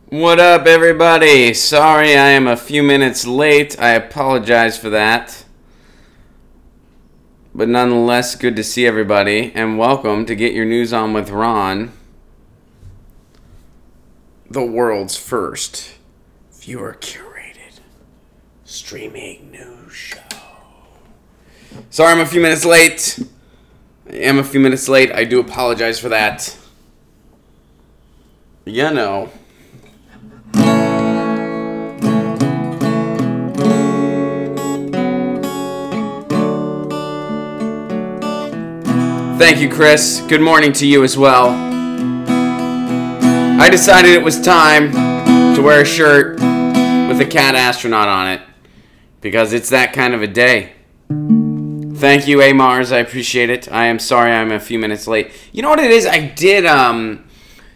What up, everybody? Sorry I am a few minutes late. I apologize for that. But nonetheless, good to see everybody. And welcome to Get Your News On with Ron, the world's first viewer-curated streaming news show. Sorry I'm a few minutes late. I do apologize for that. You know. Thank you, Chris. Good morning to you as well. I decided it was time to wear a shirt with a cat astronaut on it because it's that kind of a day. Thank you, A. Mars. I appreciate it. I am sorry I'm a few minutes late. You know what it is? I did,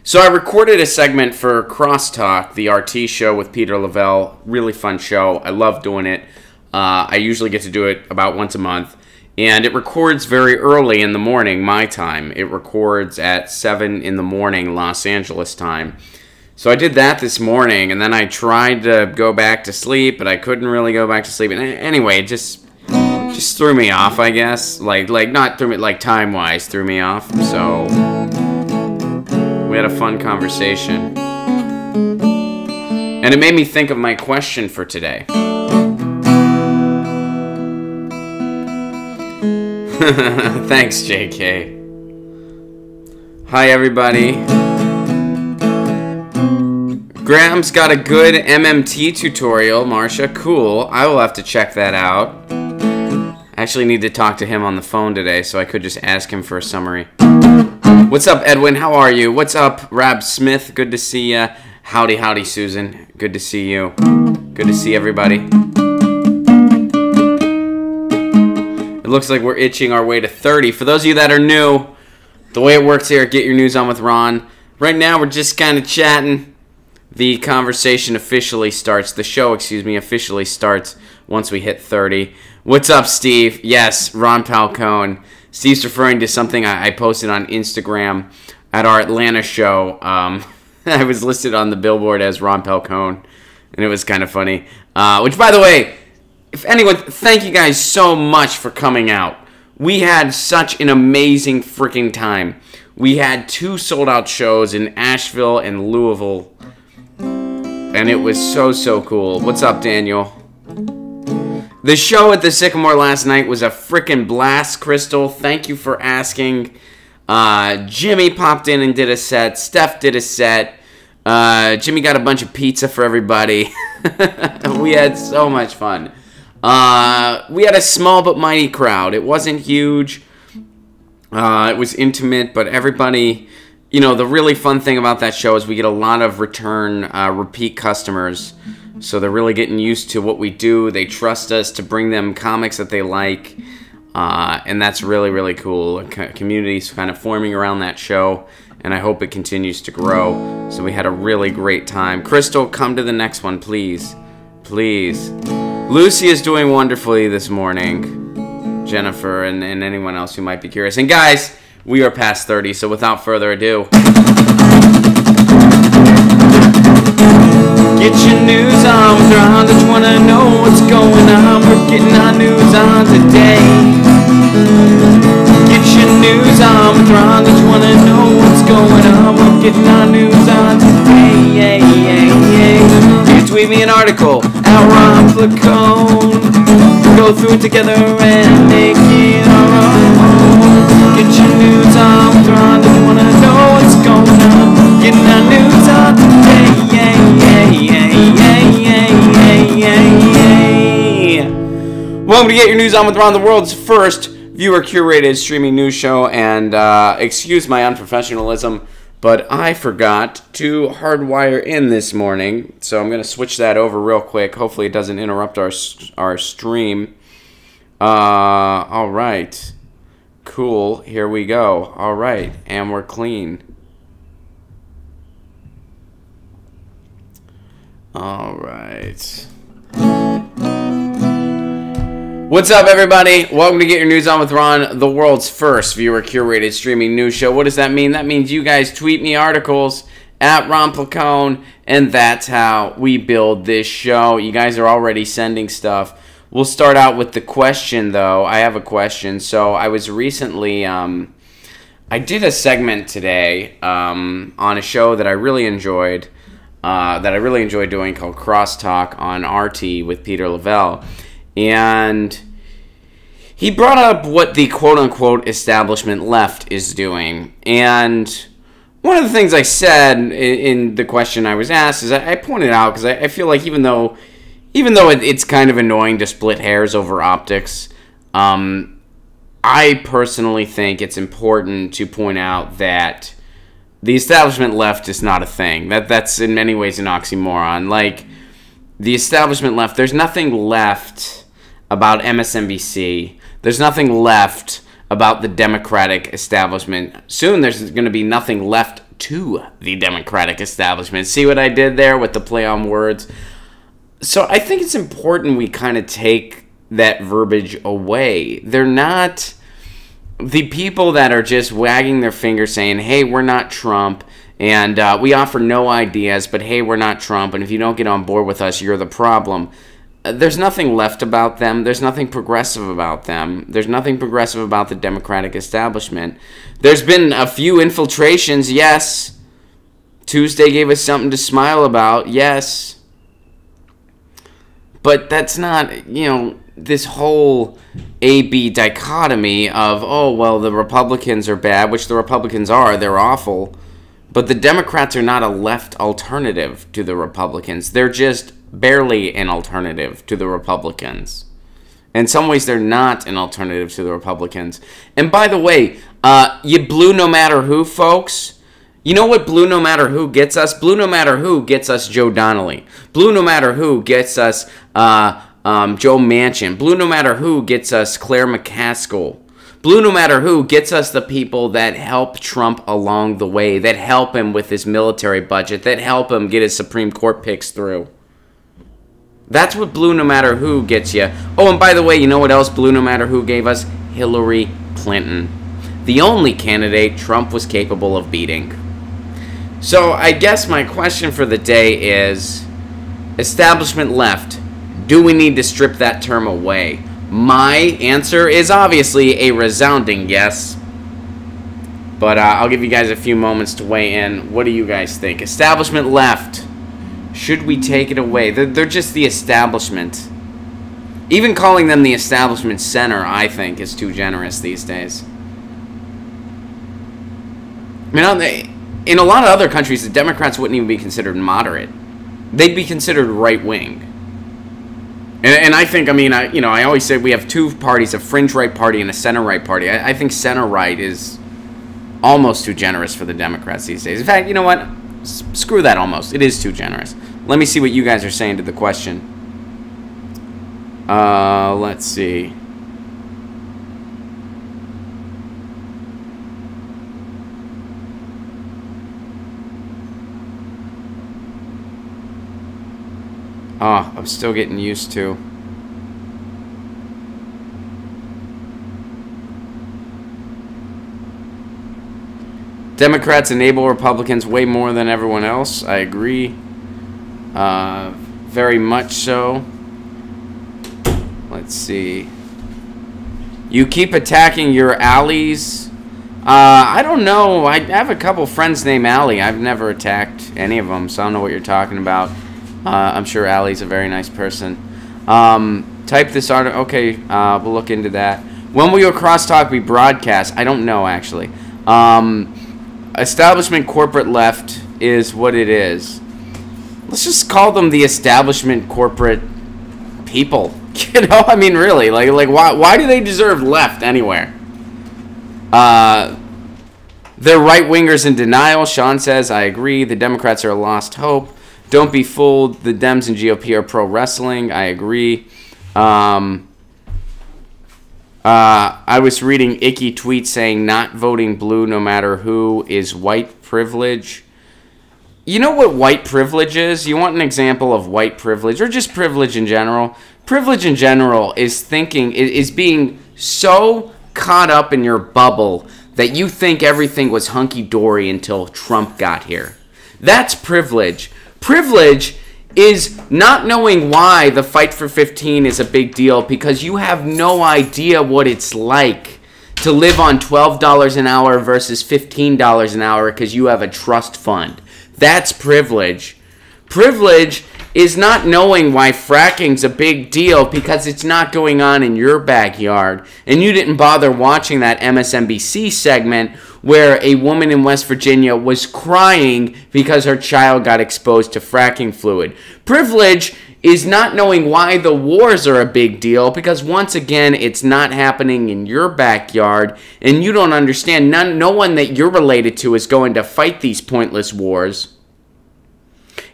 so I recorded a segment for Crosstalk, the RT show with Peter Lavelle. Really fun show. I love doing it. I usually get to do it about once a month. And it records very early in the morning, my time. It records at 7 in the morning, Los Angeles time. So I did that this morning, and then I tried to go back to sleep, but I couldn't really go back to sleep. And anyway, it just threw me off, I guess. Like not threw me, like time-wise threw me off. So we had a fun conversation. And it made me think of my question for today. Thanks, JK. Hi, everybody. Graham's got a good MMT tutorial, Marsha. Cool. I will have to check that out. I actually need to talk to him on the phone today, so I could just ask him for a summary. What's up, Edwin? How are you? What's up, Rab Smith? Good to see ya. Howdy, howdy, Susan. Good to see you. Good to see everybody. It looks like we're itching our way to 30. For those of you that are new, the way it works here at Get Your News On with Ron, right now we're just kind of chatting. The conversation officially starts, the show, officially starts once we hit 30. What's up, Steve? Yes, Ron Falcone. Steve's referring to something I posted on Instagram at our Atlanta show. I was listed on the billboard as Ron Falcone, and it was kind of funny. Which, by the way, if anyone, thank you guys so much for coming out. We had such an amazing freaking time. We had 2 sold-out shows in Asheville and Louisville, and it was so cool. What's up, Daniel? The show at the Sycamore last night was a freaking blast, Crystal. Thank you for asking. Jimmy popped in and did a set. Steph did a set. Jimmy got a bunch of pizza for everybody. We had so much fun. We had a small but mighty crowd. It wasn't huge. It was intimate, but everybody, you know, the really fun thing about that show is we get a lot of repeat customers. So they're really getting used to what we do. They trust us to bring them comics that they like. And that's really cool. A community's kind of forming around that show, and I hope it continues to grow. So we had a really great time. Crystal, come to the next one, please. Please. Lucy is doing wonderfully this morning. Jennifer and anyone else who might be curious. And guys, we are past 30, so without further ado. Get your news on with Ron. Just wanna know what's going on. We're getting our news on today. Get your news on with Ron. Just wanna know what's going on. We're getting our news on today. You tweet me an article at Ron Flacone. Go through it together and make it our own. Get your news on with Ron. Just wanna know what's going on. Getting our news on today. Welcome to Get Your News On with Ron, the world's first viewer-curated streaming news show. And excuse my unprofessionalism, but I forgot to hardwire in this morning, so I'm going to switch that over real quick. Hopefully it doesn't interrupt our stream. All right. Cool. Here we go. All right. And we're clean. All right. What's up, everybody? Welcome to Get Your News On with Ron, the world's first viewer-curated streaming news show. What does that mean? That means you guys tweet me articles at Ron Placone, and that's how we build this show. You guys are already sending stuff. We'll start out with the question, though. I have a question. So I was recently, I did a segment today on a show that I really enjoyed, doing called Crosstalk on RT with Peter Lavelle. And he brought up what the quote-unquote establishment left is doing. And one of the things I said in the question I was asked is I pointed out, because I feel like even though it's kind of annoying to split hairs over optics, I personally think it's important to point out that the establishment left is not a thing. That's in many ways an oxymoron. Like, the establishment left, there's nothing left about MSNBC. There's nothing left about the Democratic establishment. Soon there's going to be nothing left to the Democratic establishment. See what I did there with the play on words? So I think it's important we kind of take that verbiage away. They're not the people that are just wagging their finger saying, hey, we're not Trump, and we offer no ideas, but hey, we're not Trump, and if you don't get on board with us, you're the problem. There's nothing left about them. There's nothing progressive about them. There's nothing progressive about the Democratic establishment. There's been a few infiltrations, yes. Tuesday gave us something to smile about, yes. But that's not, this whole A-B dichotomy of, oh, well, the Republicans are bad, which the Republicans are. They're awful. But the Democrats are not a left alternative to the Republicans. They're just barely an alternative to the Republicans. In some ways, they're not an alternative to the Republicans. And by the way, you blue no matter who, folks. You know what blue no matter who gets us? Blue no matter who gets us Joe Donnelly. Blue no matter who gets us Joe Manchin. Blue no matter who gets us Claire McCaskill. Blue no matter who gets us the people that help Trump along the way, that help him with his military budget, that help him get his Supreme Court picks through. That's what blue no matter who gets you. Oh, and by the way, you know what else blue no matter who gave us? Hillary Clinton. The only candidate Trump was capable of beating. So I guess my question for the day is, establishment left, do we need to strip that term away? My answer is obviously a resounding yes. But I'll give you guys a few moments to weigh in. What do you guys think? Establishment left. Should we take it away? They're just the establishment. Even calling them the establishment center, I think, is too generous these days. I mean, in a lot of other countries, the Democrats wouldn't even be considered moderate. They'd be considered right-wing. And I think, I always say we have two parties, a fringe-right party and a center-right party. I think center-right is almost too generous for the Democrats these days. In fact, you know what? Screw that almost. It is too generous. Let me see what you guys are saying to the question. Let's see. Oh, I'm still getting used to. Democrats enable Republicans way more than everyone else. I agree. Very much so. Let's see. You keep attacking your allies. I don't know. I have a couple friends named Allie. I've never attacked any of them, so I don't know what you're talking about. I'm sure Allie's a very nice person. Type this article. Okay, we'll look into that. When will your crosstalk be broadcast? I don't know, actually. Establishment corporate left is what it is. Let's just call them the establishment corporate people. You know, I mean, really, like why do they deserve left anywhere? They're right-wingers in denial. Sean says, I agree. The Democrats are a lost hope. Don't be fooled. The Dems and GOP are pro wrestling. I agree. I was reading icky tweets saying not voting blue no matter who is white privilege. You know what white privilege is? You want an example of white privilege or just privilege in general? Privilege in general is being so caught up in your bubble that you think everything was hunky-dory until Trump got here. That's privilege. Privilege is not knowing why the fight for 15 is a big deal because you have no idea what it's like to live on $12 an hour versus $15 an hour because you have a trust fund. That's privilege. Privilege is not knowing why fracking's a big deal because it's not going on in your backyard and you didn't bother watching that MSNBC segment where a woman in West Virginia was crying because her child got exposed to fracking fluid. Privilege is not knowing why the wars are a big deal because, once again, it's not happening in your backyard and you don't understand. No one that you're related to is going to fight these pointless wars.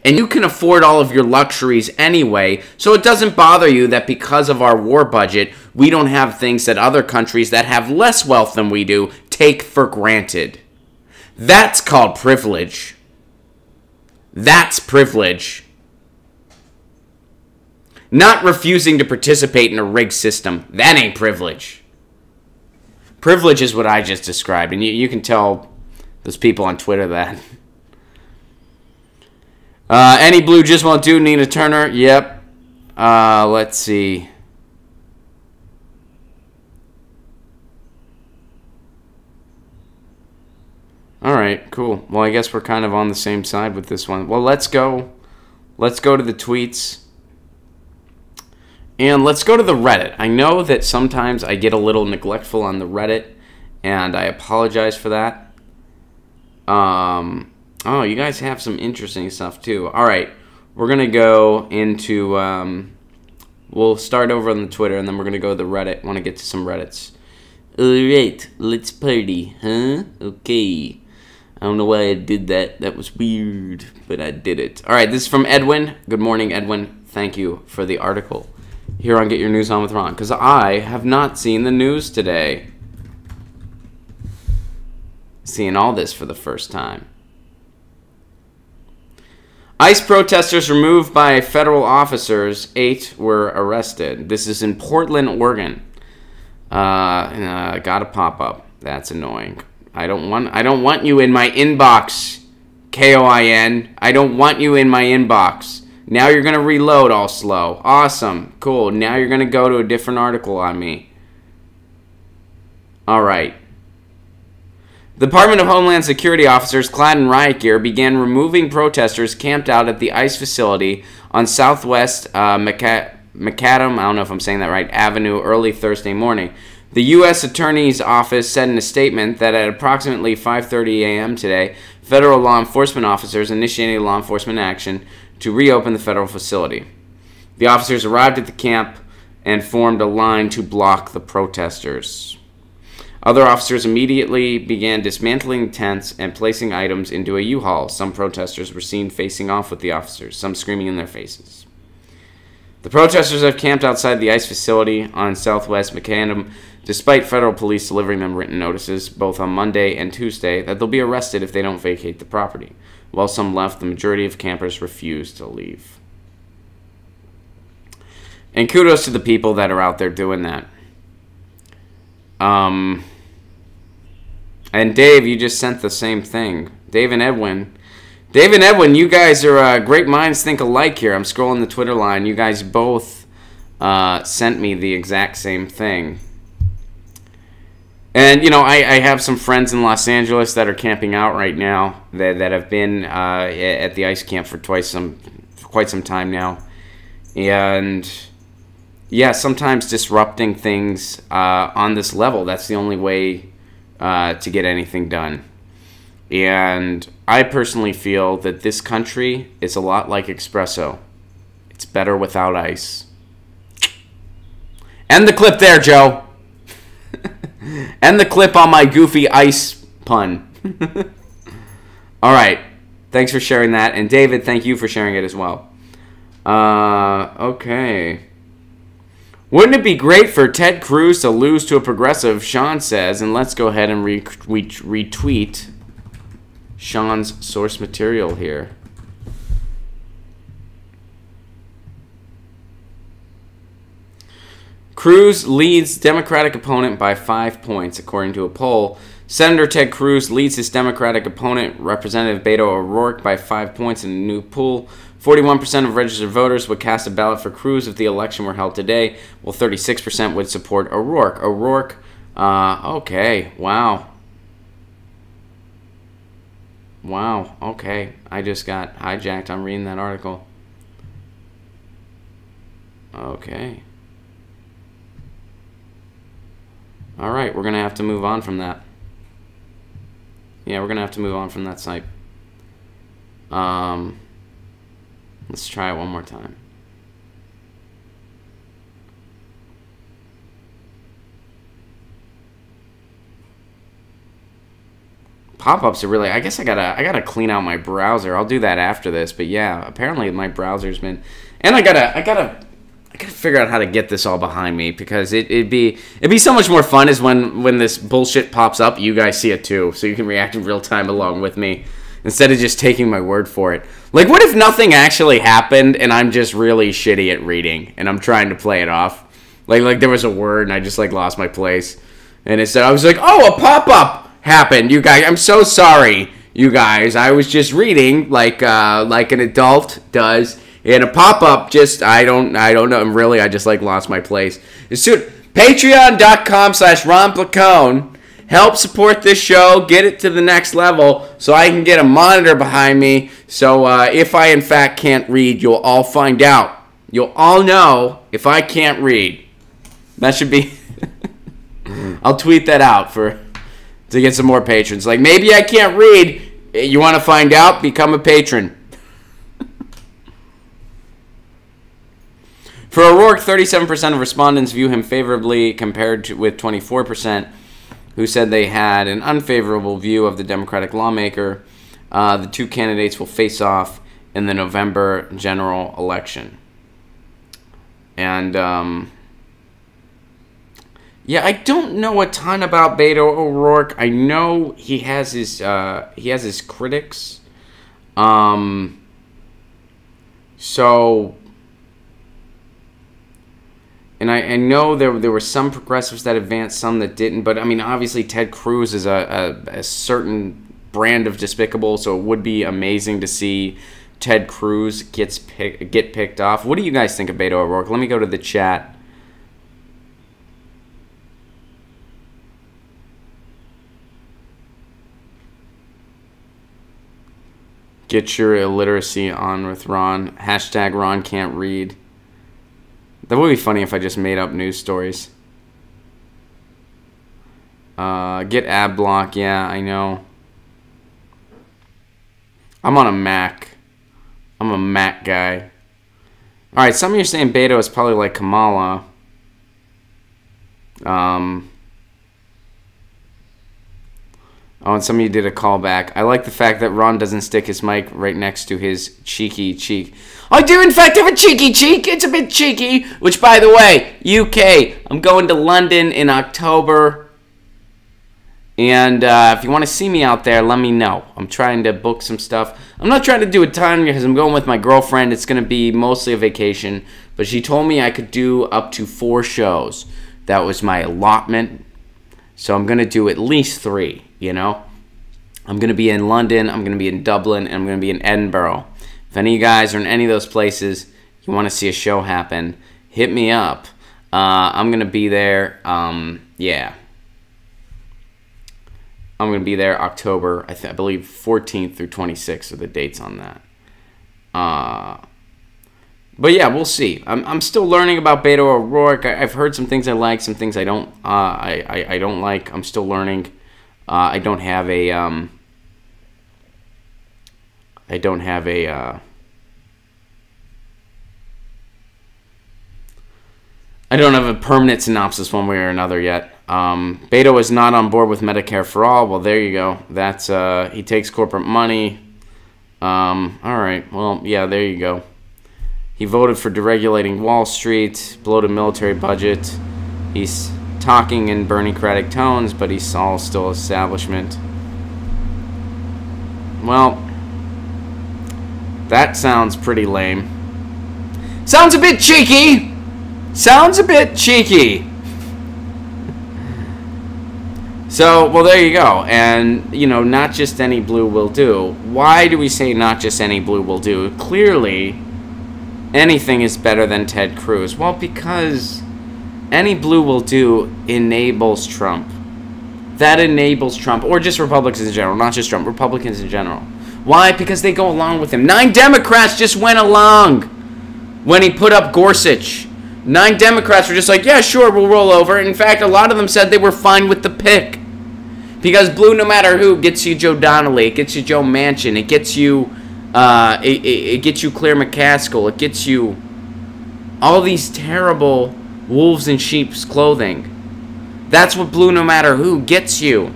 And you can afford all of your luxuries anyway, so it doesn't bother you that because of our war budget, we don't have things that other countries that have less wealth than we do take for granted. That's called privilege. That's privilege. Not refusing to participate in a rigged system. That ain't privilege. Privilege is what I just described, and you can tell those people on Twitter that. Any blue just won't do. Nina Turner. Yep. Let's see. Alright, cool. Well, I guess we're kind of on the same side with this one. Well, let's go. Let's go to the tweets. And let's go to the Reddit. I know that sometimes I get a little neglectful on the Reddit, and I apologize for that. Oh, you guys have some interesting stuff, too. All right, we're going to go into, we'll start over on the Twitter, and then we're going to go to the Reddit. I want to get to some Reddits. All right, let's party, huh? Okay. I don't know why I did that. That was weird, but I did it. All right, this is from Edwin. Good morning, Edwin. Thank you for the article here on Get Your News On with Ron, because I have not seen the news today. Seeing all this for the first time. ICE protesters removed by federal officers. 8 were arrested. This is in Portland, Oregon. Got a pop-up. That's annoying. I don't want you in my inbox, KOIN. I don't want you in my inbox. Now you're going to reload all slow. Awesome. Cool. Now you're going to go to a different article on me. All right. The Department of Homeland Security officers clad in riot gear began removing protesters camped out at the ICE facility on Southwest Macadam, I don't know if I'm saying that right, Avenue early Thursday morning. The U.S. Attorney's Office said in a statement that at approximately 5:30 a.m. today, federal law enforcement officers initiated law enforcement action to reopen the federal facility. The officers arrived at the camp and formed a line to block the protesters. Other officers immediately began dismantling tents and placing items into a U-Haul. Some protesters were seen facing off with the officers, some screaming in their faces. The protesters have camped outside the ICE facility on Southwest Macadam, despite federal police delivering them written notices, both on Monday and Tuesday, that they'll be arrested if they don't vacate the property. While some left, the majority of campers refused to leave. And kudos to the people that are out there doing that. And Dave, you just sent the same thing. Dave and Edwin, you guys are great minds think alike here. I'm scrolling the Twitter line. You guys both sent me the exact same thing. And, you know, I have some friends in Los Angeles that are camping out right now that have been at the ICE camp for quite some time now. And, yeah, sometimes disrupting things on this level, that's the only way to get anything done. And I personally feel that this country is a lot like espresso. It's better without ice. End the clip there, Joe. End the clip on my goofy ice pun. All right. Thanks for sharing that. And David, thank you for sharing it as well. Okay. Wouldn't it be great for Ted Cruz to lose to a progressive, Sean says, and let's go ahead and retweet Sean's source material here. Cruz leads Democratic opponent by 5 points, according to a poll Senator Ted Cruz leads his Democratic opponent, Representative Beto O'Rourke, by 5 points in a new poll. 41% of registered voters would cast a ballot for Cruz if the election were held today, while 36% would support O'Rourke. O'Rourke, okay, wow. Wow, okay. I just got hijacked. I'm reading that article. Okay. All right, we're going to have to move on from that. Yeah, we're going to have to move on from that site. Let's try it one more time. Pop-ups are really, I guess I gotta clean out my browser. I'll do that after this, but yeah, apparently my browser's been, and I gotta figure out how to get this all behind me, because it'd be so much more fun is when this bullshit pops up, you guys see it too, so you can react in real time along with me, instead of just taking my word for it. Like, what if nothing actually happened and I'm just really shitty at reading and I'm trying to play it off? Like there was a word and I just like lost my place, and it said, I was like, oh, a pop-up happened, you guys. I'm so sorry, you guys. I was just reading like an adult does, and a pop-up just I don't know. And really, I just like lost my place. Patreon.com/Ron Placone. Help support this show, get it to the next level, so I can get a monitor behind me. So if I in fact can't read, you'll all find out. You'll all know if I can't read. That should be. I'll tweet that out to get some more patrons. Like, maybe I can't read. You want to find out? Become a patron. For O'Rourke, 37% of respondents view him favorably, compared with 24% who said they had an unfavorable view of the Democratic lawmaker. The two candidates will face off in the November general election. And, yeah, I don't know a ton about Beto O'Rourke. I know he has his critics. So, and I know there were some progressives that advanced, some that didn't. But I mean, obviously Ted Cruz is a certain brand of despicable. So it would be amazing to see Ted Cruz get picked off. What do you guys think of Beto O'Rourke? Let me go to the chat. Get your illiteracy on with Ron. Hashtag Ron can't read. That would be funny if I just made up news stories. Get ad block. Yeah, I know. I'm on a Mac. I'm a Mac guy. Alright, some of you are saying Beto is probably like Kamala. Oh, and some of you did a callback. I like the fact that Ron doesn't stick his mic right next to his cheeky cheek. I do, in fact, have a cheeky cheek. It's a bit cheeky. Which, by the way, UK, I'm going to London in October. And if you want to see me out there, let me know. I'm trying to book some stuff. I'm not trying to do a ton because I'm going with my girlfriend. It's going to be mostly a vacation. But she told me I could do up to 4 shows. That was my allotment. So I'm going to do at least 3. You know, I'm going to be in London, I'm going to be in Dublin, and I'm going to be in Edinburgh. If any of you guys are in any of those places, you want to see a show happen, hit me up. I'm going to be there, yeah. I'm going to be there October, I believe 14th through 26th are the dates on that. But yeah, we'll see. I'm still learning about Beto O'Rourke. I've heard some things I like, some things I don't like. I'm still learning. I don't have a permanent synopsis one way or another yet. Beto is not on board with Medicare for all. Well, there you go. That's he takes corporate money. All right. Well, yeah, there you go. He voted for deregulating Wall Street, bloated military budget. He's talking in Bernie-cratic tones, but he's all still establishment. Well, that sounds pretty lame. Sounds a bit cheeky. Sounds a bit cheeky. So, well, there you go. And, you know, not just any blue will do. Why do we say not just any blue will do? Clearly, anything is better than Ted Cruz. Well, because any blue will do enables Trump. That enables Trump, or just Republicans in general, not just Trump, Republicans in general. Why? Because they go along with him. 9 Democrats just went along when he put up Gorsuch. 9 Democrats were just like, yeah, sure, we'll roll over. In fact, a lot of them said they were fine with the pick. Because blue, no matter who, gets you Joe Donnelly, it gets you Joe Manchin, it gets you, it gets you Claire McCaskill, it gets you all these terrible wolves in sheep's clothing. That's what blue, no matter who, gets you.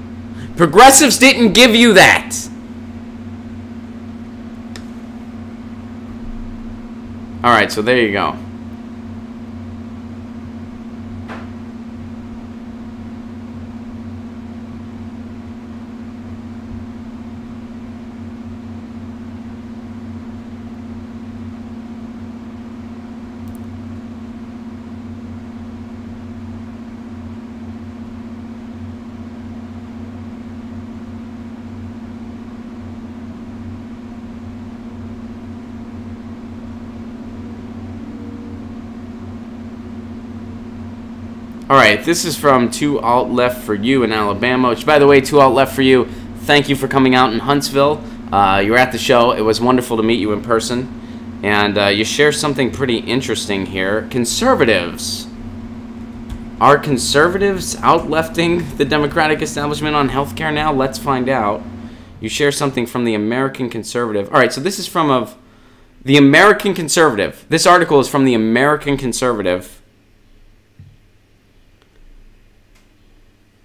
Progressives didn't give you that. All right, so there you go. All right, this is from 2 Alt Left for You in Alabama, which, by the way, 2 Alt Left for You, thank you for coming out in Huntsville. You were at the show. It was wonderful to meet you in person. And you share something pretty interesting here. Conservatives. Are conservatives outlefting the Democratic establishment on healthcare now? Let's find out. You share something from the American Conservative. All right, so this is from the American Conservative. This article is from the American Conservative.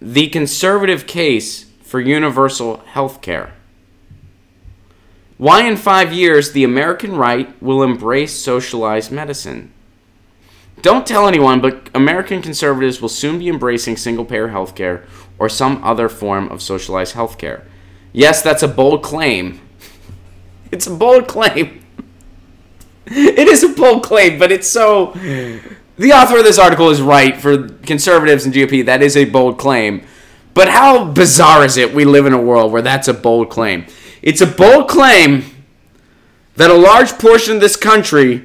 The conservative case for universal health care. Why in 5 years the American right will embrace socialized medicine. Don't tell anyone, but American conservatives will soon be embracing single-payer health care or some other form of socialized health care. Yes, that's a bold claim. It's a bold claim. It is a bold claim, but it's so... The author of this article is right. For conservatives and GOP, that is a bold claim. But how bizarre is it we live in a world where that's a bold claim? It's a bold claim that a large portion of this country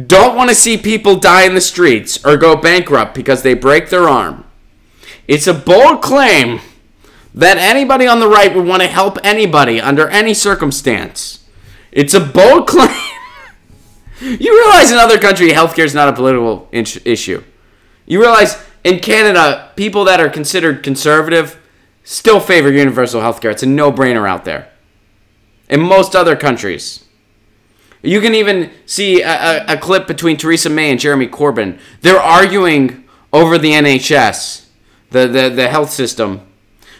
don't want to see people die in the streets or go bankrupt because they break their arm. It's a bold claim that anybody on the right would want to help anybody under any circumstance. It's a bold claim. You realize in other countries, healthcare is not a political issue. You realize in Canada, people that are considered conservative still favor universal healthcare. It's a no-brainer out there. In most other countries. You can even see a clip between Theresa May and Jeremy Corbyn. They're arguing over the NHS, the health system.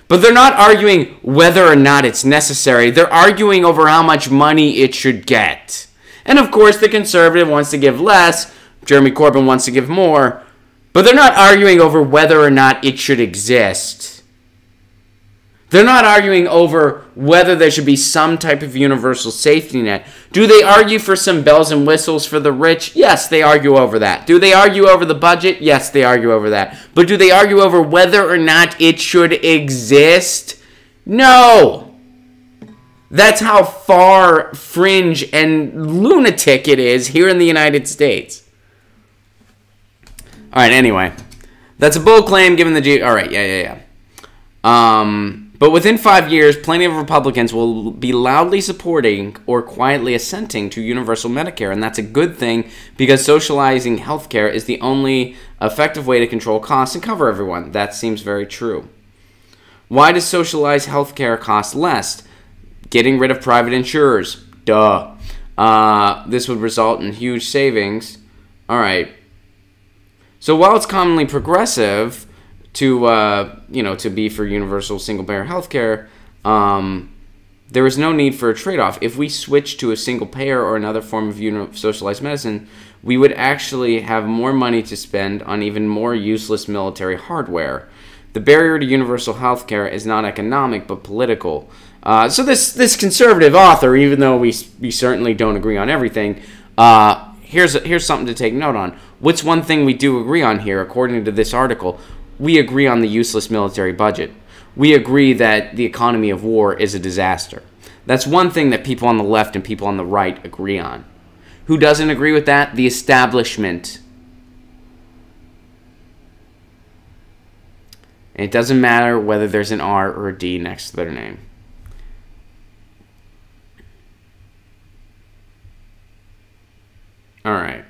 But they're not arguing whether or not it's necessary. They're arguing over how much money it should get. And of course, the conservative wants to give less. Jeremy Corbyn wants to give more. But they're not arguing over whether or not it should exist. They're not arguing over whether there should be some type of universal safety net. Do they argue for some bells and whistles for the rich? Yes, they argue over that. Do they argue over the budget? Yes, they argue over that. But do they argue over whether or not it should exist? No. That's how far fringe and lunatic it is here in the United States. All right, anyway. That's a bold claim given the... All right, yeah. But within 5 years, plenty of Republicans will be loudly supporting or quietly assenting to universal Medicare. And that's a good thing because socializing healthcare is the only effective way to control costs and cover everyone. That seems very true. Why does socialized healthcare cost less? Getting rid of private insurers. Duh. This would result in huge savings. All right. So while it's commonly progressive to be for universal single-payer healthcare, there is no need for a trade-off. If we switch to a single-payer or another form of socialized medicine, we would actually have more money to spend on even more useless military hardware. The barrier to universal healthcare is not economic but political. So this conservative author, even though we certainly don't agree on everything, here's something to take note on. What's one thing we do agree on here, according to this article? We agree on the useless military budget. we agree that the economy of war is a disaster. That's one thing that people on the left and people on the right agree on. Who doesn't agree with that? The establishment. And it doesn't matter whether there's an R or a D next to their name. All right.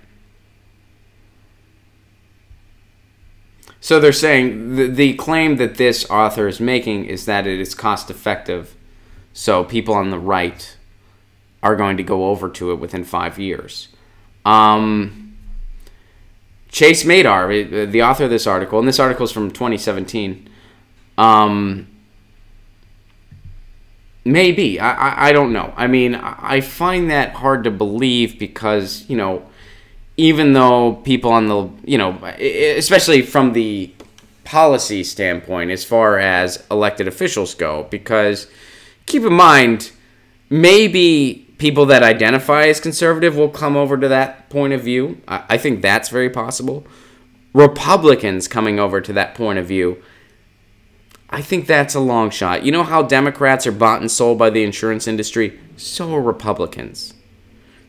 So they're saying the claim that this author is making is that it is cost effective. So people on the right are going to go over to it within 5 years. Chase Madar, the author of this article, and this article is from 2017. Maybe. I don't know. I mean, I find that hard to believe because, you know, even though people on the, you know, especially from the policy standpoint as far as elected officials go, because keep in mind, maybe people that identify as conservative will come over to that point of view. I think that's very possible. Republicans coming over to that point of view, I think that's a long shot. You know how Democrats are bought and sold by the insurance industry? So are Republicans.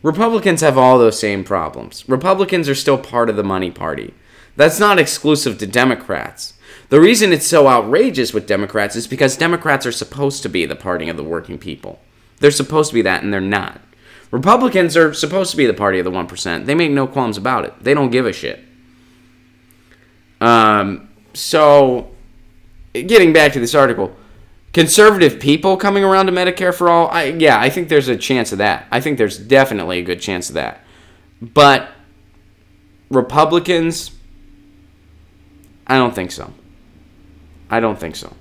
Republicans have all those same problems. Republicans are still part of the money party. That's not exclusive to Democrats. The reason it's so outrageous with Democrats is because Democrats are supposed to be the party of the working people. They're supposed to be that, and they're not. Republicans are supposed to be the party of the 1%. They make no qualms about it. They don't give a shit. So, getting back to this article, conservative people coming around to Medicare for all, I think there's a chance of that. I think there's definitely a good chance of that. But Republicans, I don't think so. I don't think so.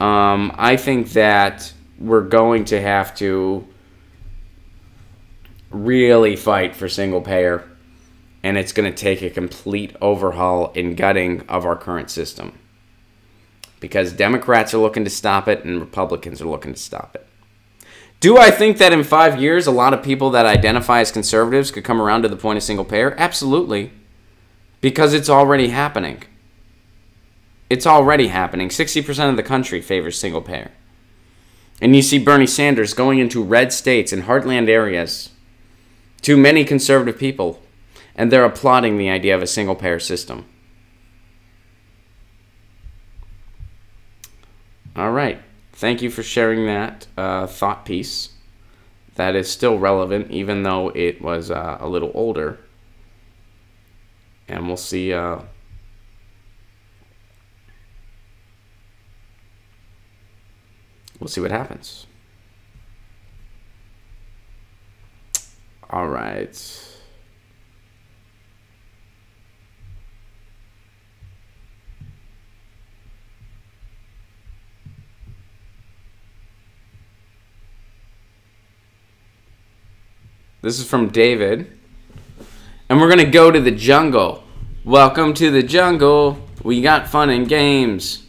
I think that we're going to have to really fight for single payer, and it's going to take a complete overhaul and gutting of our current system. Because Democrats are looking to stop it and Republicans are looking to stop it. Do I think that in 5 years a lot of people that identify as conservatives could come around to the point of single payer? Absolutely. Because it's already happening. It's already happening. 60% of the country favors single payer. And you see Bernie Sanders going into red states and heartland areas to many conservative people, and they're applauding the idea of a single payer system. All right. Thank you for sharing that thought piece. That is still relevant, even though it was a little older. And we'll see. We'll see what happens. All right. This is from David. And we're going to go to the jungle. Welcome to the jungle. We got fun and games.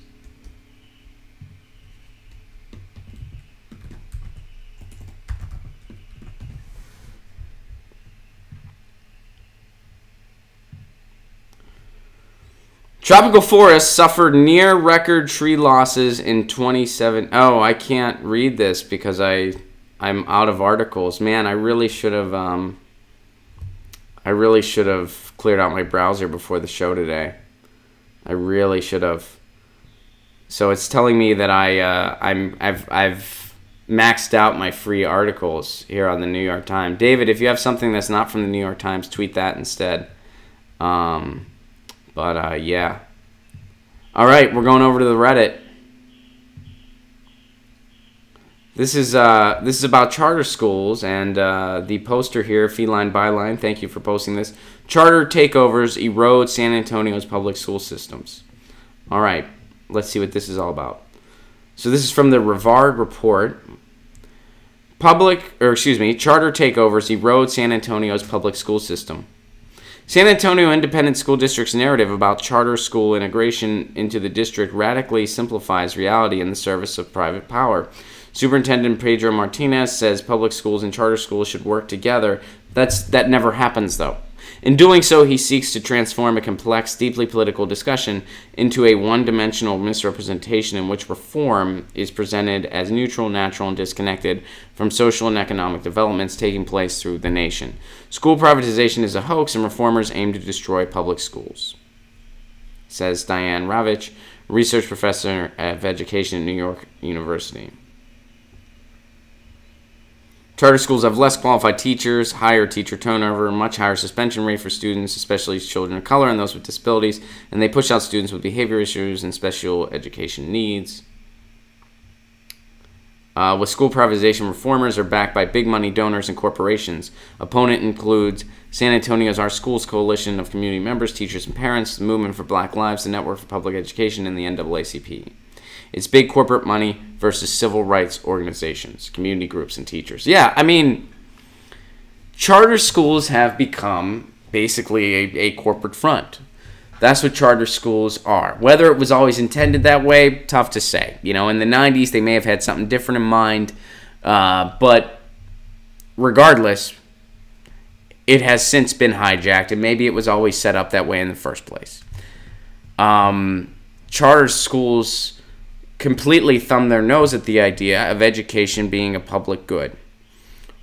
Tropical forests suffered near record tree losses in 27. Oh, I can't read this because I'm out of articles. Man, I really should have cleared out my browser before the show today. I really should have. So it's telling me that I've maxed out my free articles here on the New York Times. David, if you have something that's not from the New York Times, tweet that instead. Yeah. All right, we're going over to the Reddit. This is about charter schools, and the poster here, Feline Byline, thank you for posting this. Charter takeovers erode San Antonio's public school systems. All right, let's see what this is all about. So this is from the Rivard Report. Charter takeovers erode San Antonio's public school system. San Antonio Independent School District's narrative about charter school integration into the district radically simplifies reality in the service of private power. Superintendent Pedro Martinez says public schools and charter schools should work together. That never happens, though. In doing so, he seeks to transform a complex, deeply political discussion into a one-dimensional misrepresentation in which reform is presented as neutral, natural, and disconnected from social and economic developments taking place through the nation. School privatization is a hoax, and reformers aim to destroy public schools, says Diane Ravitch, research professor of education at New York University. Charter schools have less qualified teachers, higher teacher turnover, much higher suspension rate for students, especially children of color and those with disabilities, and they push out students with behavior issues and special education needs. With school privatization, reformers are backed by big money donors and corporations. Opponent includes San Antonio's Our Schools Coalition of community members, teachers, and parents, the Movement for Black Lives, the Network for Public Education, and the NAACP. It's big corporate money versus civil rights organizations, community groups, and teachers. Yeah, I mean, charter schools have become basically a corporate front. That's what charter schools are. Whether it was always intended that way, tough to say. You know, in the 90s, they may have had something different in mind. But regardless, it has since been hijacked, and maybe it was always set up that way in the first place. Charter schools completely thumb their nose at the idea of education being a public good,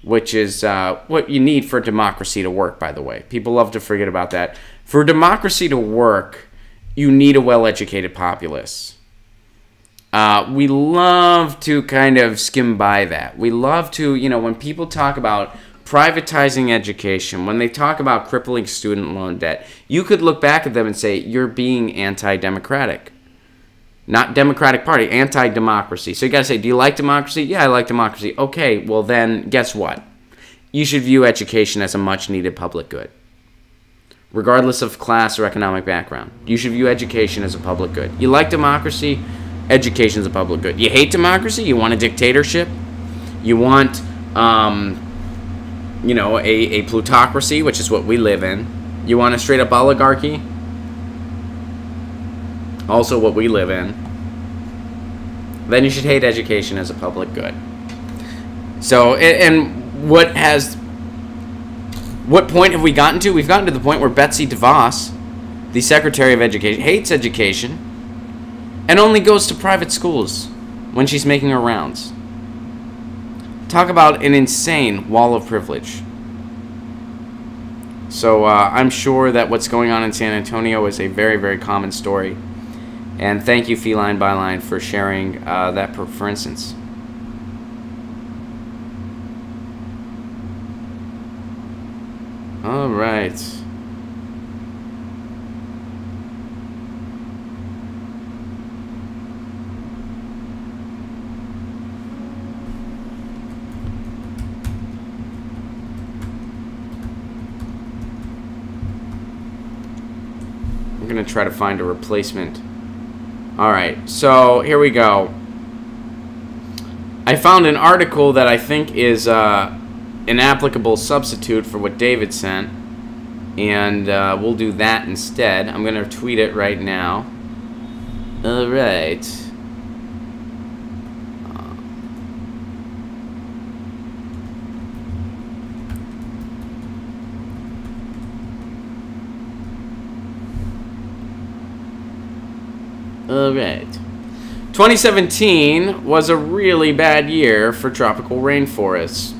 which is what you need for democracy to work, by the way. People love to forget about that. For democracy to work, you need a well-educated populace. We love to kind of skim by that. We love to, you know, when people talk about privatizing education, when they talk about crippling student loan debt, you could look back at them and say, you're being anti-democratic. Not Democratic Party, anti-democracy. So you got to say, do you like democracy? Yeah, I like democracy. Okay, well then, guess what? You should view education as a much-needed public good, regardless of class or economic background. You should view education as a public good. You like democracy? Education is a public good. You hate democracy? You want a dictatorship? You want, you know, a plutocracy, which is what we live in. You want a straight-up oligarchy? Also what we live in. Then you should hate education as a public good. So, and what point have we gotten to? We've gotten to the point where Betsy DeVos, the Secretary of Education, hates education and only goes to private schools when she's making her rounds. Talk about an insane wall of privilege. So I'm sure that what's going on in San Antonio is a very, very common story. And thank you, Feline Byline, for sharing that, for instance. All right. I'm going to try to find a replacement. Alright, so here we go. I found an article that I think is an applicable substitute for what David sent, and we'll do that instead. I'm going to tweet it right now. Alright. Alright. 2017 was a really bad year for tropical rainforests.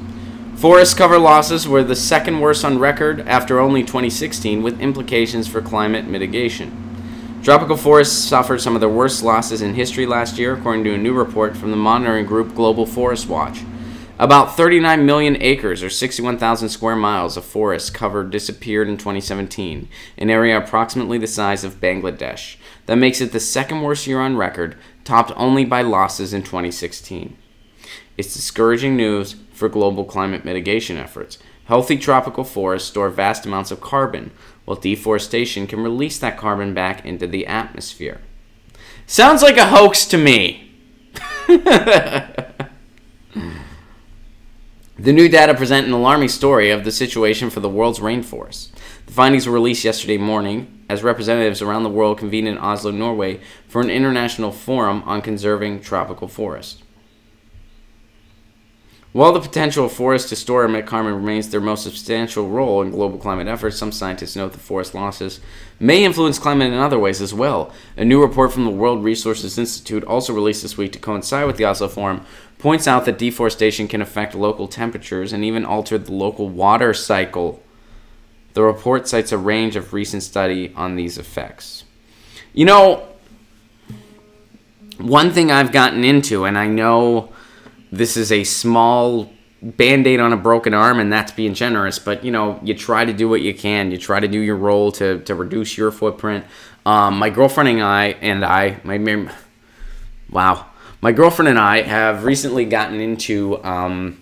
Forest cover losses were the second worst on record after only 2016, with implications for climate mitigation. Tropical forests suffered some of their worst losses in history last year, according to a new report from the monitoring group Global Forest Watch. About 39 million acres, or 61,000 square miles, of forest cover disappeared in 2017, an area approximately the size of Bangladesh. That makes it the second worst year on record, topped only by losses in 2016. It's discouraging news for global climate mitigation efforts. Healthy tropical forests store vast amounts of carbon, while deforestation can release that carbon back into the atmosphere. Sounds like a hoax to me. The new data present an alarming story of the situation for the world's rainforests. The findings were released yesterday morning as representatives around the world convened in Oslo, Norway for an international forum on conserving tropical forests. While the potential of forests to store and emit carbon remains their most substantial role in global climate efforts, some scientists note that forest losses may influence climate in other ways as well. A new report from the World Resources Institute, also released this week to coincide with the Oslo Forum, points out that deforestation can affect local temperatures and even alter the local water cycle. The report cites a range of recent studies on these effects. You know, one thing I've gotten into, and I know this is a small Band-Aid on a broken arm, and that's being generous, but, you know, you try to do what you can. You try to do your role to reduce your footprint. My girlfriend and my girlfriend and I have recently gotten into,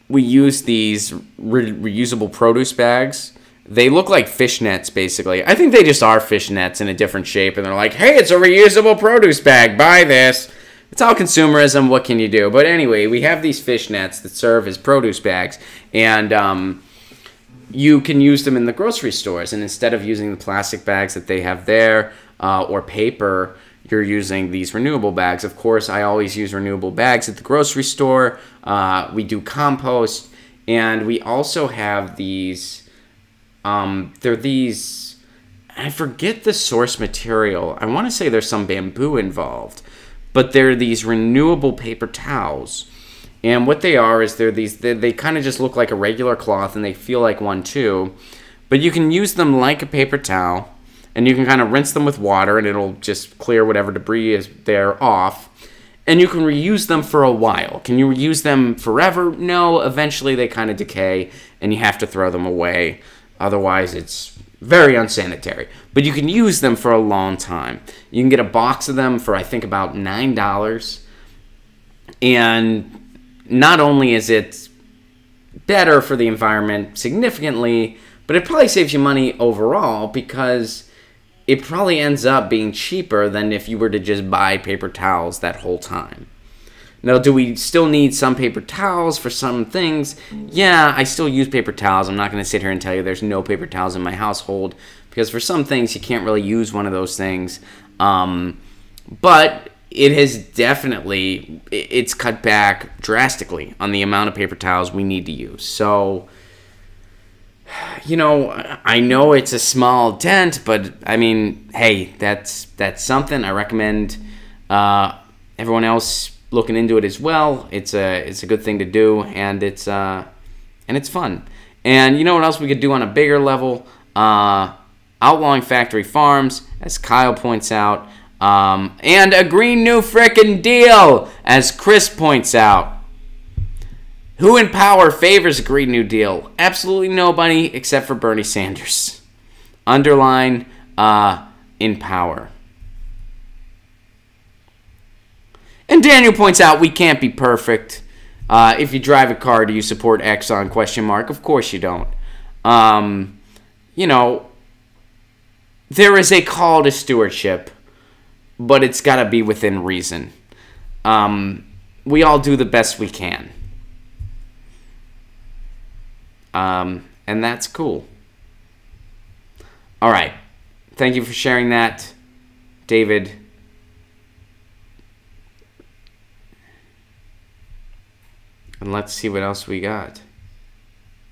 we use these reusable produce bags. They look like fishnets, basically. I think they just are fishnets in a different shape, and they're like, hey, it's a reusable produce bag, buy this. It's all consumerism, what can you do? But anyway, we have these fishnets that serve as produce bags, and you can use them in the grocery stores. And instead of using the plastic bags that they have there or paper, you're using these renewable bags. Of course, I always use renewable bags at the grocery store. We do compost, and we also have these, they're these, I forget the source material. I want to say there's some bamboo involved. But they're these renewable paper towels. And what they are is they kind of just look like a regular cloth, and they feel like one too. But you can use them like a paper towel, and you can kind of rinse them with water, and it'll just clear whatever debris is there off. And you can reuse them for a while. Can you reuse them forever? No, eventually they kind of decay, and you have to throw them away. Otherwise, it's very unsanitary. But you can use them for a long time. You can get a box of them for, I think, about $9. And not only is it better for the environment significantly, but it probably saves you money overall, because it probably ends up being cheaper than if you were to just buy paper towels that whole time. Now, do we still need some paper towels for some things? Yeah, I still use paper towels. I'm not going to sit here and tell you there's no paper towels in my household, because for some things you can't really use one of those things. But it has definitely, it's cut back drastically on the amount of paper towels we need to use. So, you know, I know it's a small dent, but I mean, hey, that's something. I recommend everyone else looking into it as well. It's a good thing to do, and it's fun. And you know what else we could do on a bigger level? Outlawing factory farms, as Kyle points out, and a green new frickin' deal, as Chris points out. Who in power favors a Green New Deal? Absolutely nobody except for Bernie Sanders. Underline in power. And Daniel points out we can't be perfect. If you drive a car, do you support Exxon? Question mark. Of course you don't. You know, there is a call to stewardship, but it's got to be within reason. We all do the best we can. And that's cool. All right. Thank you for sharing that, David. And let's see what else we got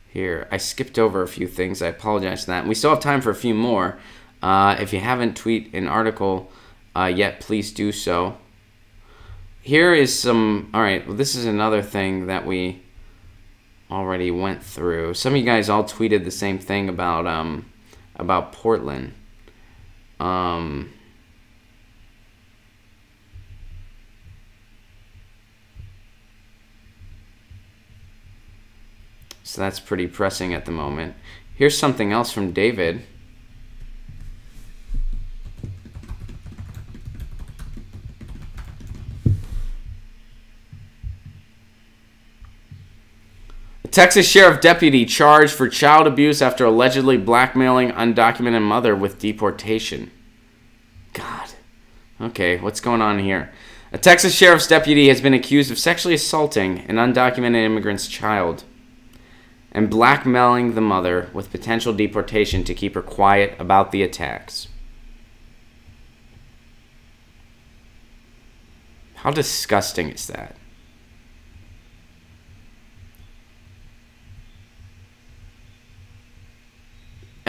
here. I skipped over a few things. I apologize for that. And we still have time for a few more. If you haven't tweeted an article yet, please do so. Here is some... All right, well, this is another thing that we already went through. Some of you guys all tweeted the same thing about Portland. So that's pretty pressing at the moment. Here's something else from David. A Texas sheriff deputy charged for child abuse after allegedly blackmailing undocumented mother with deportation. God. Okay, what's going on here? A Texas sheriff's deputy has been accused of sexually assaulting an undocumented immigrant's child and blackmailing the mother with potential deportation to keep her quiet about the attacks. How disgusting is that?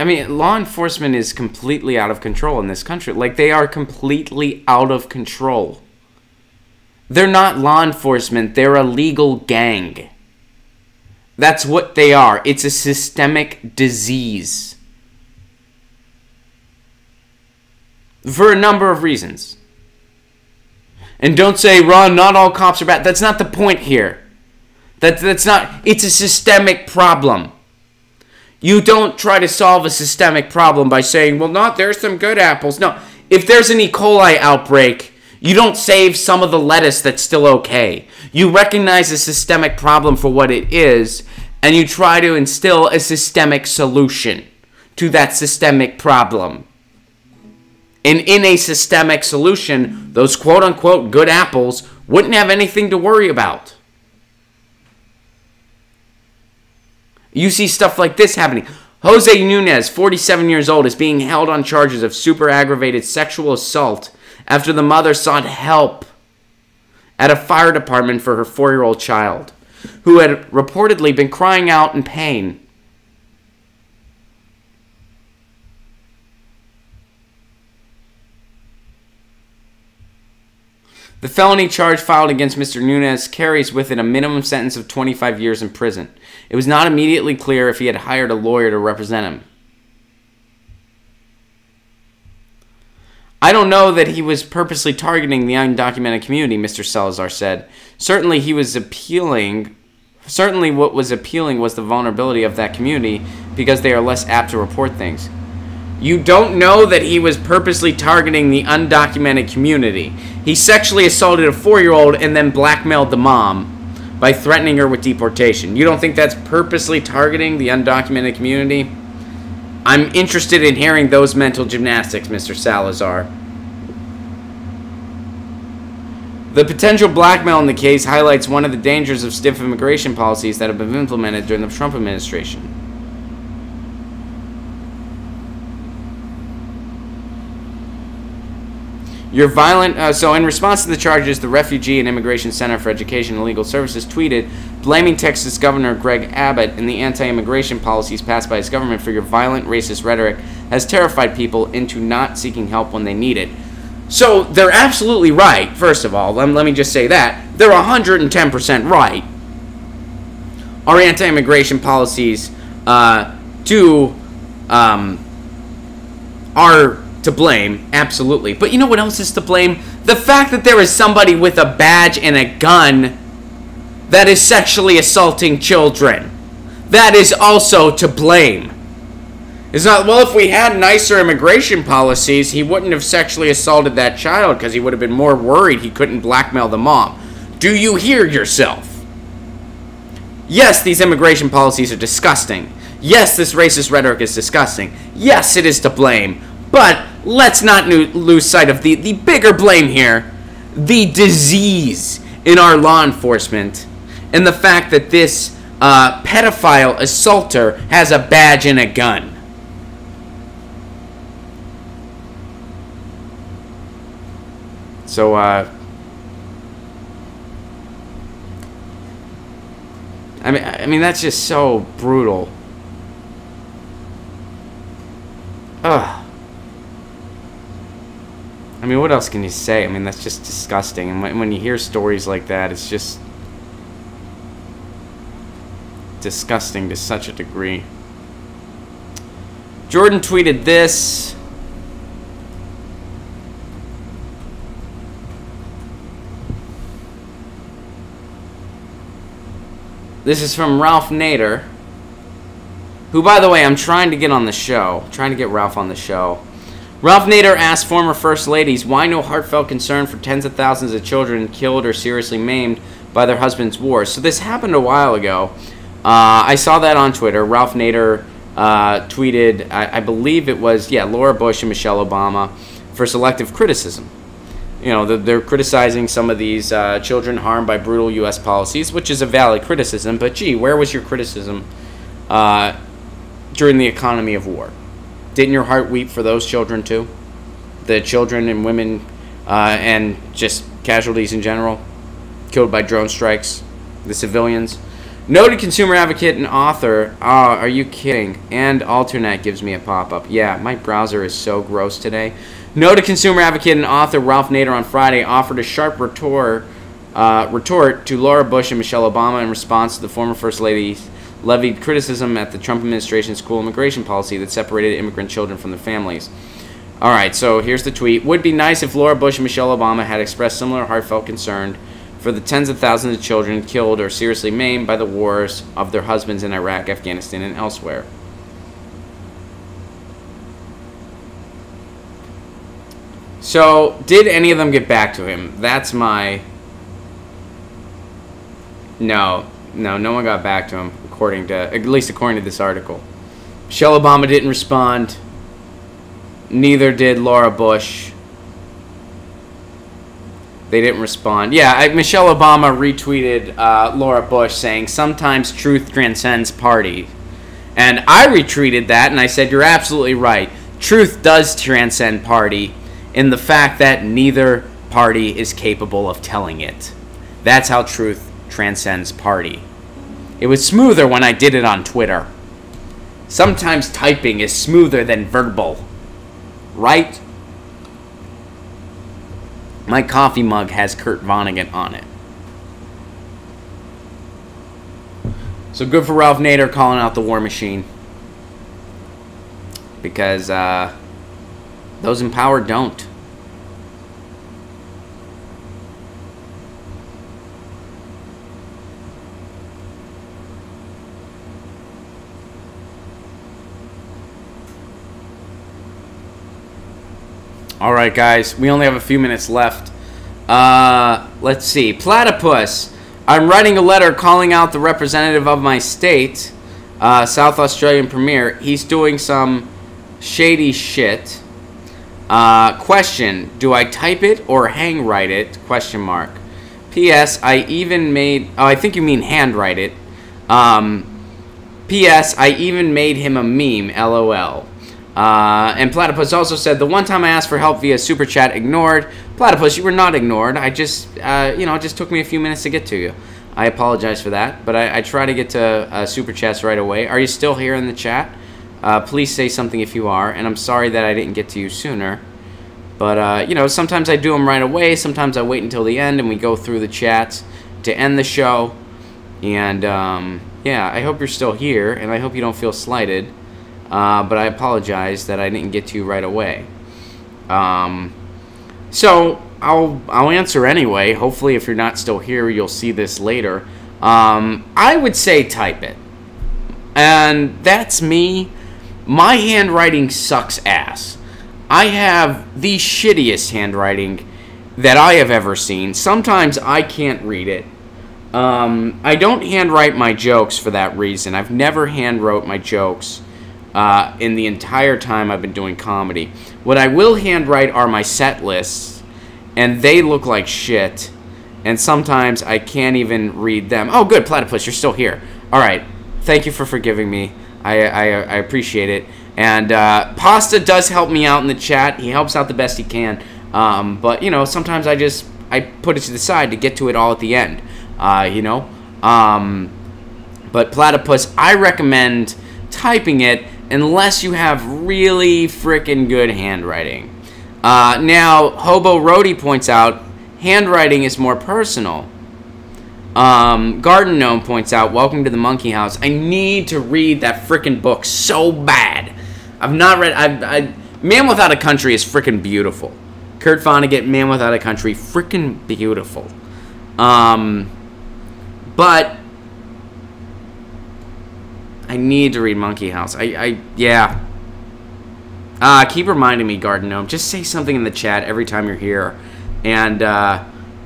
I mean, law enforcement is completely out of control in this country. Like, they are completely out of control. They're not law enforcement. They're a legal gang. That's what they are. It's a systemic disease. For a number of reasons. And don't say, Ron, not all cops are bad. That's not the point here. That's not... It's a systemic problem. You don't try to solve a systemic problem by saying, well, there's some good apples. No, if there's an E. coli outbreak, you don't save some of the lettuce that's still okay. You recognize a systemic problem for what it is, and you try to instill a systemic solution to that systemic problem. And in a systemic solution, those quote-unquote good apples wouldn't have anything to worry about. You see stuff like this happening. Jose Nunez, 47 years old, is being held on charges of super aggravated sexual assault after the mother sought help at a fire department for her 4-year-old child, who had reportedly been crying out in pain. The felony charge filed against Mr. Nunez carries with it a minimum sentence of 25 years in prison. It was not immediately clear if he had hired a lawyer to represent him. I don't know that he was purposely targeting the undocumented community, Mr. Salazar said. Certainly what was appealing was the vulnerability of that community because they are less apt to report things. You don't know that he was purposely targeting the undocumented community. He sexually assaulted a 4-year-old and then blackmailed the mom by threatening her with deportation. You don't think that's purposely targeting the undocumented community? I'm interested in hearing those mental gymnastics, Mr. Salazar. The potential blackmail in the case highlights one of the dangers of stiff immigration policies that have been implemented during the Trump administration. So in response to the charges, the Refugee and Immigration Center for Education and Legal Services tweeted, blaming Texas Governor Greg Abbott and the anti-immigration policies passed by his government for your violent racist rhetoric has terrified people into not seeking help when they need it. So they're absolutely right, first of all. Let me just say that. They're 110% right. Our anti-immigration policies are to blame, absolutely. But you know what else is to blame? The fact that there is somebody with a badge and a gun that is sexually assaulting children. That is also to blame. It's not, well, if we had nicer immigration policies, he wouldn't have sexually assaulted that child because he would have been more worried he couldn't blackmail the mom. Do you hear yourself? Yes, these immigration policies are disgusting. Yes, this racist rhetoric is disgusting. Yes, it is to blame. But let's not lose sight of the bigger blame here. The disease in our law enforcement. And the fact that this pedophile assaulter has a badge and a gun. So, I mean, that's just so brutal. Ugh. I mean, what else can you say? I mean, that's just disgusting. And when you hear stories like that, it's just disgusting to such a degree. Jordan tweeted this. This is from Ralph Nader, who, by the way, I'm trying to get on the show. Trying to get Ralph on the show. Ralph Nader asked former First Ladies why no heartfelt concern for tens of thousands of children killed or seriously maimed by their husbands' wars. So this happened a while ago. I saw that on Twitter. Ralph Nader tweeted, I believe it was, Laura Bush and Michelle Obama for selective criticism. You know, they're criticizing some of these children harmed by brutal U.S. policies, which is a valid criticism. But, gee, where was your criticism during the economy of war? Didn't your heart weep for those children, too? The children and women and just casualties in general killed by drone strikes, the civilians. Noted consumer advocate and author. Oh, are you kidding? And Alternet gives me a pop-up. Yeah, my browser is so gross today. Noted consumer advocate and author Ralph Nader on Friday offered a sharp retort to Laura Bush and Michelle Obama in response to the former First Lady's levied criticism at the Trump administration's school immigration policy that separated immigrant children from their families. All right, so here's the tweet. Would be nice if Laura Bush and Michelle Obama had expressed similar heartfelt concern for the tens of thousands of children killed or seriously maimed by the wars of their husbands in Iraq, Afghanistan, and elsewhere. So, did any of them get back to him? That's my... No, no one got back to him, at least according to this article. Michelle Obama didn't respond. Neither did Laura Bush. They didn't respond. Yeah, Michelle Obama retweeted Laura Bush saying, sometimes truth transcends party. And I retweeted that and I said, you're absolutely right. Truth does transcend party in the fact that neither party is capable of telling it. That's how truth transcends party. It was smoother when I did it on Twitter. Sometimes typing is smoother than verbal. Right? My coffee mug has Kurt Vonnegut on it. So good for Ralph Nader calling out the war machine. Because those in power don't. All right, guys, we only have a few minutes left. Let's see. Platypus. I'm writing a letter calling out the representative of my state, South Australian Premier. He's doing some shady shit. Question. Do I type it or hang write it? Question mark. P.S. I even made... Oh, I think you mean handwrite it. P.S. I even made him a meme. LOL. And Platypus also said, the one time I asked for help via Super Chat, ignored. Platypus, you were not ignored. I just, it just took me a few minutes to get to you. I apologize for that, but I try to get to Super Chats right away. Are you still here in the chat? Please say something if you are, and I'm sorry that I didn't get to you sooner. But, sometimes I do them right away. Sometimes I wait until the end, and we go through the chats to end the show. And, yeah, I hope you're still here, and I hope you don't feel slighted. But I apologize that I didn't get to you right away. So I'll answer anyway. Hopefully, if you're not still here, you'll see this later. I would say type it, and that's me. My handwriting sucks ass. I have the shittiest handwriting that I have ever seen. Sometimes I can't read it. I don't handwrite my jokes for that reason. I've never handwrote my jokes. In the entire time I've been doing comedy. What I will handwrite are my set lists, and they look like shit, and sometimes I can't even read them. Oh, good, Platypus, you're still here. All right, thank you for forgiving me. I appreciate it. And Pasta does help me out in the chat. He helps out the best he can. But, sometimes I put it to the side to get to it all at the end, But Platypus, I recommend typing it unless you have really freaking good handwriting. Now, Hobo Roadie points out, handwriting is more personal. Garden Gnome points out, welcome to the Monkey House. I need to read that freaking book so bad. I've not read... Man Without a Country is freaking beautiful. Kurt Vonnegut, Man Without a Country, freaking beautiful. But... I need to read Monkey House. Yeah. Keep reminding me, Garden Gnome. Just say something in the chat every time you're here. And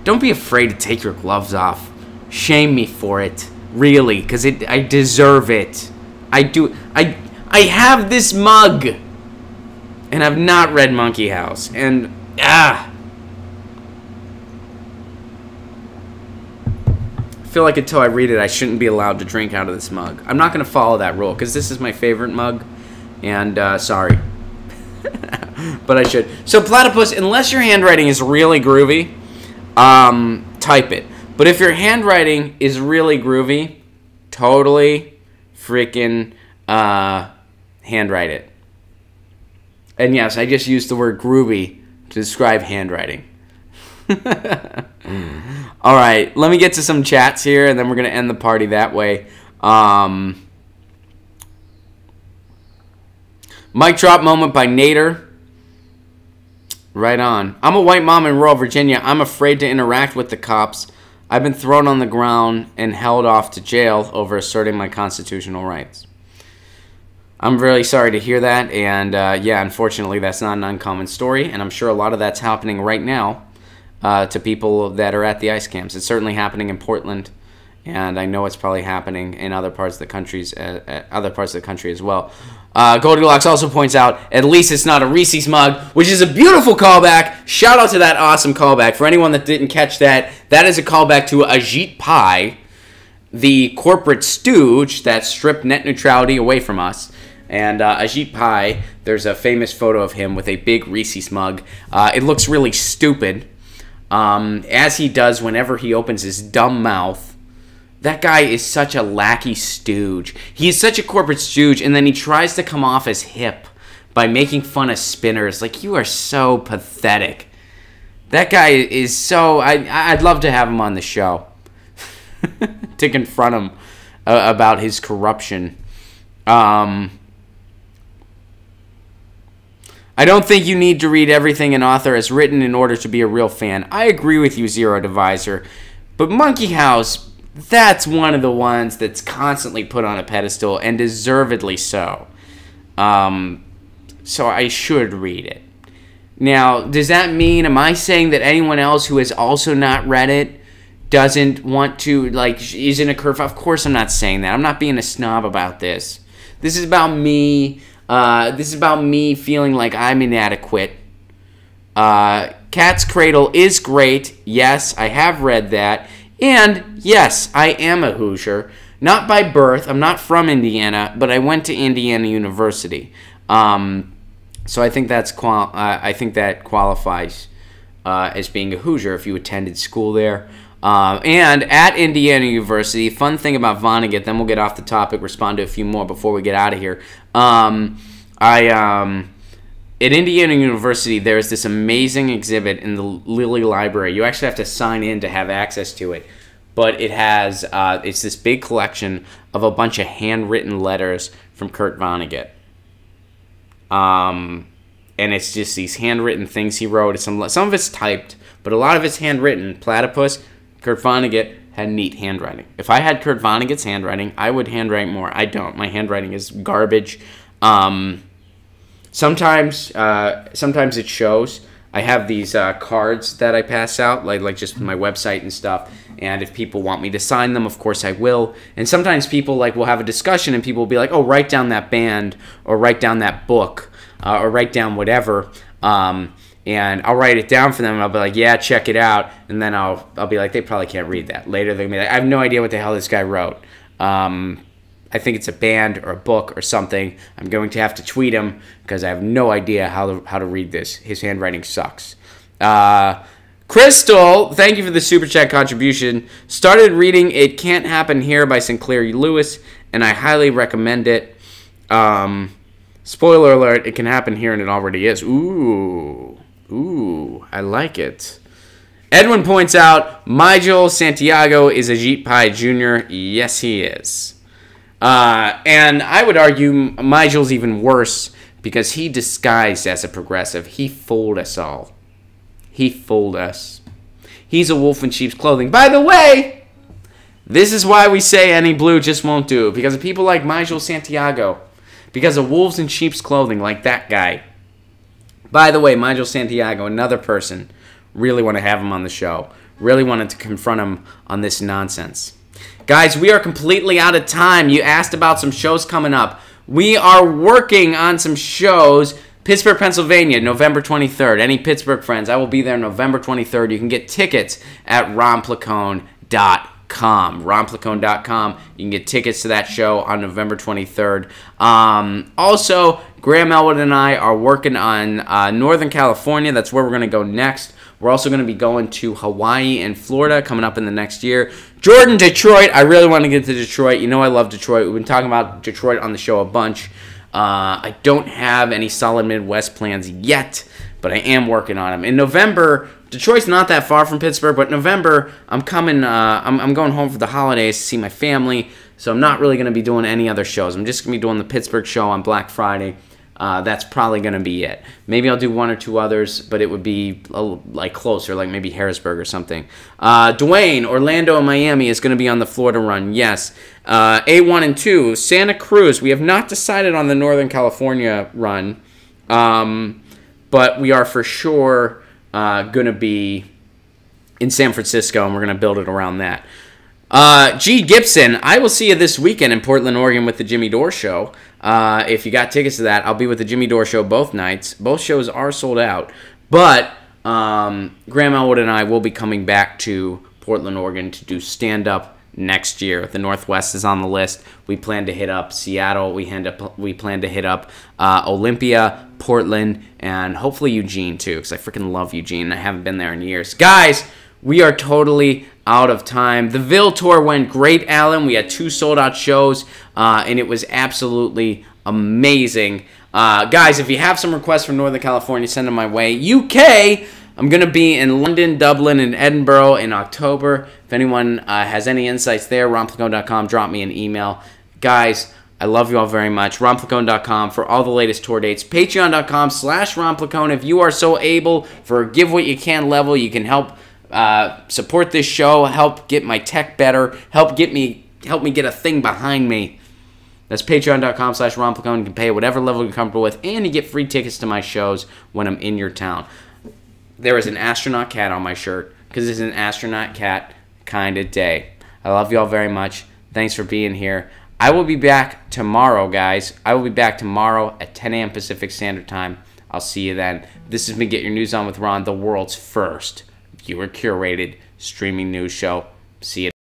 don't be afraid to take your gloves off. Shame me for it. Really, because I deserve it. I do. I have this mug. And I've not read Monkey House. And, I feel like until I read it, I shouldn't be allowed to drink out of this mug. I'm not going to follow that rule, because this is my favorite mug. And, sorry. But I should. So, Platypus, unless your handwriting is really groovy, type it. But if your handwriting is really groovy, totally freaking handwrite it. And yes, I just used the word groovy to describe handwriting. All right, let me get to some chats here, and then we're going to end the party that way. Mic drop moment by Nader. Right on. I'm a white mom in rural Virginia. I'm afraid to interact with the cops. I've been thrown on the ground and held off to jail over asserting my constitutional rights. I'm really sorry to hear that, and yeah, unfortunately, that's not an uncommon story, and I'm sure a lot of that's happening right now to people that are at the ICE camps. It's certainly happening in Portland, and I know it's probably happening in other parts of the country as well. Goldilocks also points out, at least it's not a Reese's mug, which is a beautiful callback. Shout out to that awesome callback. For anyone that didn't catch that, that is a callback to Ajit Pai, the corporate stooge that stripped net neutrality away from us. And Ajit Pai, there's a famous photo of him with a big Reese's mug. It looks really stupid, as he does whenever he opens his dumb mouth. That guy is such a lackey stooge. He is such a corporate stooge, and then he tries to come off as hip by making fun of spinners. Like, you are so pathetic. That guy is so... I'd love to have him on the show to confront him about his corruption. I don't think you need to read everything an author has written in order to be a real fan. I agree with you, Zero Divisor. But Monkey House, that's one of the ones that's constantly put on a pedestal, and deservedly so. So I should read it. Now, does that mean, am I saying that anyone else who has also not read it doesn't want to, like, isn't a curve? Of course I'm not saying that. I'm not being a snob about this. This is about me... this is about me feeling like I'm inadequate. Cat's Cradle is great. Yes, I have read that. And, yes, I am a Hoosier. Not by birth. I'm not from Indiana, but I went to Indiana University. So I think that qualifies as being a Hoosier if you attended school there. And at Indiana University, fun thing about Vonnegut, then we'll get off the topic, respond to a few more before we get out of here. At Indiana University, there's this amazing exhibit in the Lilly Library. You actually have to sign in to have access to it. But it has, it's this big collection of a bunch of handwritten letters from Kurt Vonnegut. And it's just these handwritten things he wrote. Some of it's typed, but a lot of it's handwritten. Platypus, Kurt Vonnegut had neat handwriting. If I had Kurt Vonnegut's handwriting, I would handwrite more. I don't. My handwriting is garbage. Sometimes it shows. I have these cards that I pass out, like just my website and stuff. And if people want me to sign them, of course I will. And sometimes people will have a discussion, and people will be like, "Oh, write down that band, or write down that book, or write down whatever." And I'll write it down for them, and I'll be like, "Yeah, check it out." And then I'll be like, "They probably can't read that." Later they'll be like, "I have no idea what the hell this guy wrote. I think it's a band or a book or something. I'm going to have to tweet him because I have no idea how to read this. His handwriting sucks." Crystal, thank you for the Super Chat contribution. Started reading It Can't Happen Here by Sinclair Lewis, and I highly recommend it. Spoiler alert, it can happen here, and it already is. Ooh, I like it. Edwin points out, Nigel Santiago is Ajit Pai Jr. Yes, he is. And I would argue Nigel's even worse because he disguised as a progressive. He fooled us all. He fooled us. He's a wolf in sheep's clothing. By the way, this is why we say any blue just won't do. Because of people like Nigel Santiago. Because of wolves in sheep's clothing like that guy. By the way, Nigel Santiago, another person, really want to have him on the show. Really wanted to confront him on this nonsense. Guys, we are completely out of time. You asked about some shows coming up. We are working on some shows. Pittsburgh, Pennsylvania, November 23rd. Any Pittsburgh friends, I will be there November 23rd. You can get tickets at romplacone.com. Romplacone.com. You can get tickets to that show on November 23rd. Also, Graham Elwood and I are working on Northern California. That's where we're going to go next. We're also going to be going to Hawaii and Florida coming up in the next year. Jordan, Detroit. I really want to get to Detroit. You know I love Detroit. We've been talking about Detroit on the show a bunch. I don't have any solid Midwest plans yet, but I am working on them. In November, Detroit's not that far from Pittsburgh, but November, I'm coming. I'm going home for the holidays to see my family, so I'm not really going to be doing any other shows. I'm just going to be doing the Pittsburgh show on Black Friday. That's probably going to be it. Maybe I'll do one or two others, but it would be like closer, like maybe Harrisburg or something. Dwayne, Orlando, and Miami is going to be on the Florida run. Yes. A1 and 2, Santa Cruz. We have not decided on the Northern California run, but we are for sure going to be in San Francisco, and we're going to build it around that. G. Gibson, I will see you this weekend in Portland, Oregon with the Jimmy Dore Show. If you got tickets to that, I'll be with the Jimmy Dore Show both nights. Both shows are sold out. But Graham Elwood and I will be coming back to Portland, Oregon to do stand-up next year. The Northwest is on the list. We plan to hit up Seattle. We plan to hit up Olympia, Portland, and hopefully Eugene too, because I freaking love Eugene. I haven't been there in years. Guys, we are totally out of time. The Ville tour went great, Alan. We had 2 sold-out shows, and it was absolutely amazing. Guys, if you have some requests from Northern California, send them my way. UK, I'm going to be in London, Dublin, and Edinburgh in October. If anyone has any insights there, ronplacone.com, drop me an email. Guys, I love you all very much. ronplacone.com for all the latest tour dates. Patreon.com/ronplacone. If you are so able, for a give what you can level, you can help support this show, help get my tech better, help me get a thing behind me. That's patreon.com/ronplacone. You can pay whatever level you're comfortable with, and you get free tickets to my shows when I'm in your town. There is an astronaut cat on my shirt because it's an astronaut cat kind of day. I love you all very much. Thanks for being here. I will be back tomorrow, guys. I will be back tomorrow at 10 a.m. Pacific Standard Time. I'll see you then. This has been Get Your News On with Ron, the world's first viewer-curated streaming news show. See you.